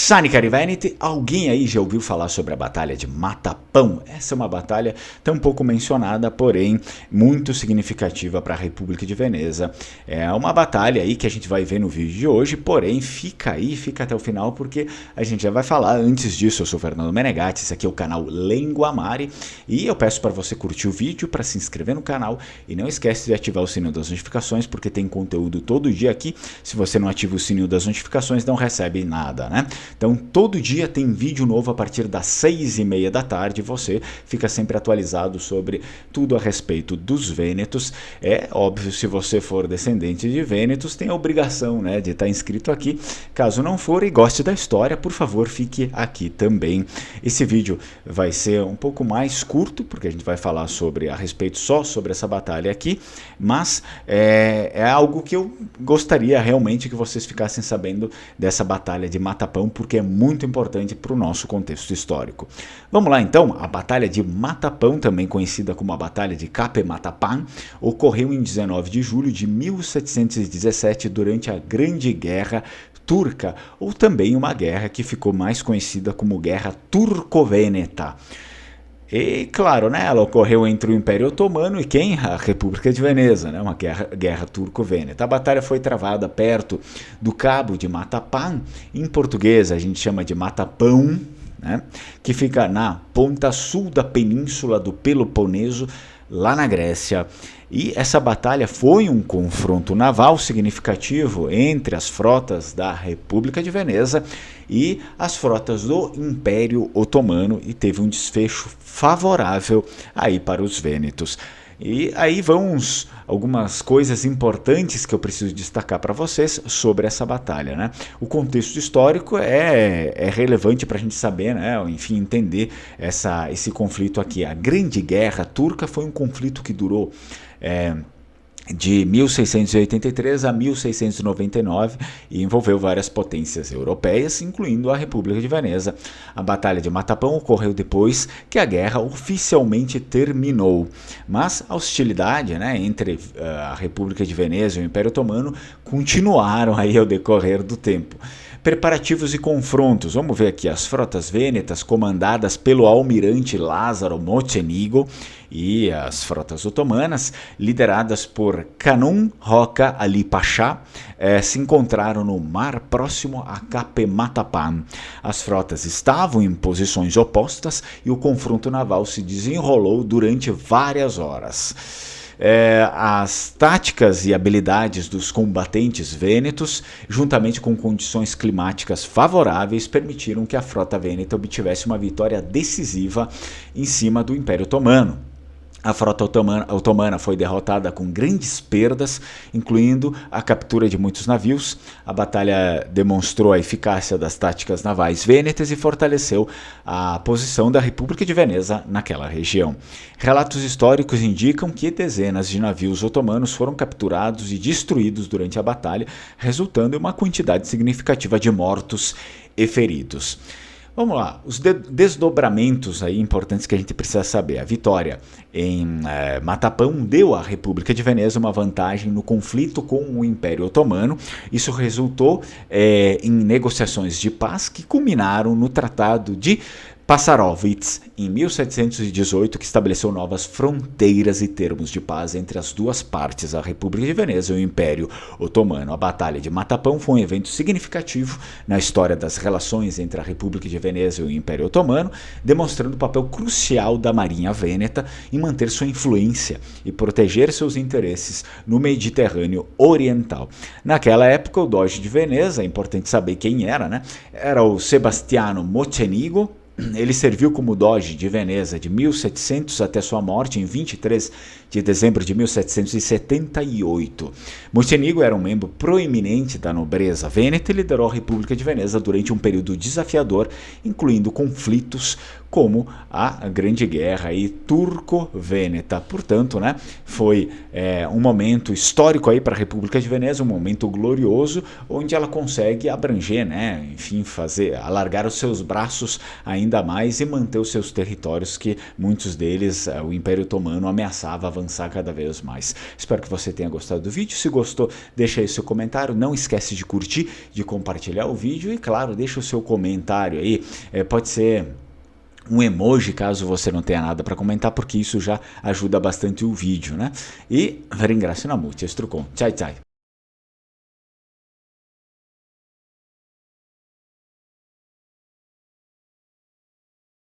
Sani cari Veneti, alguém aí já ouviu falar sobre a Batalha de Matapão? Essa é uma batalha tão pouco mencionada, porém muito significativa para a República de Veneza. É uma batalha aí que a gente vai ver no vídeo de hoje, porém fica até o final porque a gente já vai falar. Antes disso, eu sou o Fernando Menegatti, esse aqui é o canal Lenguamare e eu peço para você curtir o vídeo, para se inscrever no canal e não esquece de ativar o sininho das notificações porque tem conteúdo todo dia aqui. Se você não ativa o sininho das notificações, não recebe nada, né? Então todo dia tem vídeo novo a partir das 6h30 da tarde, você fica sempre atualizado sobre tudo a respeito dos Vênetos. É óbvio, se você for descendente de Vênetos, tem a obrigação, né, de estar inscrito aqui. Caso não for e goste da história, por favor, fique aqui também. Esse vídeo vai ser um pouco mais curto, porque a gente vai falar a respeito só sobre essa batalha aqui, mas é algo que eu gostaria realmente que vocês ficassem sabendo dessa batalha de Matapão, porque é muito importante para o nosso contexto histórico. Vamos lá então, a Batalha de Matapão, também conhecida como a Batalha de Cape Matapan, ocorreu em 19 de julho de 1717 durante a Grande Guerra Turca, ou também uma guerra que ficou mais conhecida como Guerra Turco-Vêneta. E, claro, né, ela ocorreu entre o Império Otomano e quem? A República de Veneza, né, uma guerra turco-vêneta. A batalha foi travada perto do Cabo de Matapan, em português a gente chama de Matapão, né, que fica na ponta sul da península do Peloponeso, lá na Grécia. E essa batalha foi um confronto naval significativo entre as frotas da República de Veneza e as frotas do Império Otomano e teve um desfecho favorável aí para os vênetos. E aí vão algumas coisas importantes que eu preciso destacar para vocês sobre essa batalha, né? O contexto histórico é relevante para a gente saber, né? Enfim, entender esse conflito aqui. A Grande Guerra Turca foi um conflito que durou de 1683 a 1699 e envolveu várias potências europeias, incluindo a República de Veneza. A Batalha de Matapão ocorreu depois que a guerra oficialmente terminou, mas a hostilidade, né, entre a República de Veneza e o Império Otomano continuaram aí ao decorrer do tempo. Preparativos e confrontos. Vamos ver aqui as frotas vênetas comandadas pelo almirante Lázaro Mocenigo e as frotas otomanas lideradas por Kanun Roca Ali Pasha se encontraram no mar próximo a Cape Matapan. As frotas estavam em posições opostas e o confronto naval se desenrolou durante várias horas. As táticas e habilidades dos combatentes vênetos, juntamente com condições climáticas favoráveis, permitiram que a frota vêneta obtivesse uma vitória decisiva em cima do Império Otomano. A frota otomana foi derrotada com grandes perdas, incluindo a captura de muitos navios. A batalha demonstrou a eficácia das táticas navais vênetas e fortaleceu a posição da República de Veneza naquela região. Relatos históricos indicam que dezenas de navios otomanos foram capturados e destruídos durante a batalha, resultando em uma quantidade significativa de mortos e feridos. Vamos lá, os desdobramentos aí importantes que a gente precisa saber. A vitória em Matapão deu à República de Veneza uma vantagem no conflito com o Império Otomano. Isso resultou em negociações de paz que culminaram no Tratado de Passarowitz, em 1718, que estabeleceu novas fronteiras e termos de paz entre as duas partes, a República de Veneza e o Império Otomano. A Batalha de Matapão foi um evento significativo na história das relações entre a República de Veneza e o Império Otomano, demonstrando o papel crucial da Marinha Vêneta em manter sua influência e proteger seus interesses no Mediterrâneo Oriental. Naquela época, o Doge de Veneza, é importante saber quem era, né? Era o Sebastiano Mocenigo. Ele serviu como Doge de Veneza de 1700 até sua morte em 23 de dezembro de 1778. Mocenigo era um membro proeminente da nobreza vêneta e liderou a República de Veneza durante um período desafiador, incluindo conflitos como a Grande Guerra Turco-Vêneta. Portanto, né, foi um momento histórico aí para a República de Veneza, um momento glorioso, onde ela consegue abranger, né, enfim, alargar os seus braços ainda ainda mais e manter os seus territórios, que muitos deles o Império Otomano ameaçava avançar cada vez mais. Espero que você tenha gostado do vídeo. Se gostou, deixa aí seu comentário. Não esquece de curtir, de compartilhar o vídeo e, claro, deixa o seu comentário aí. Pode ser um emoji caso você não tenha nada para comentar, porque isso já ajuda bastante o vídeo, né? E ringrazio na mucho, Strucon. Ciao, ciao.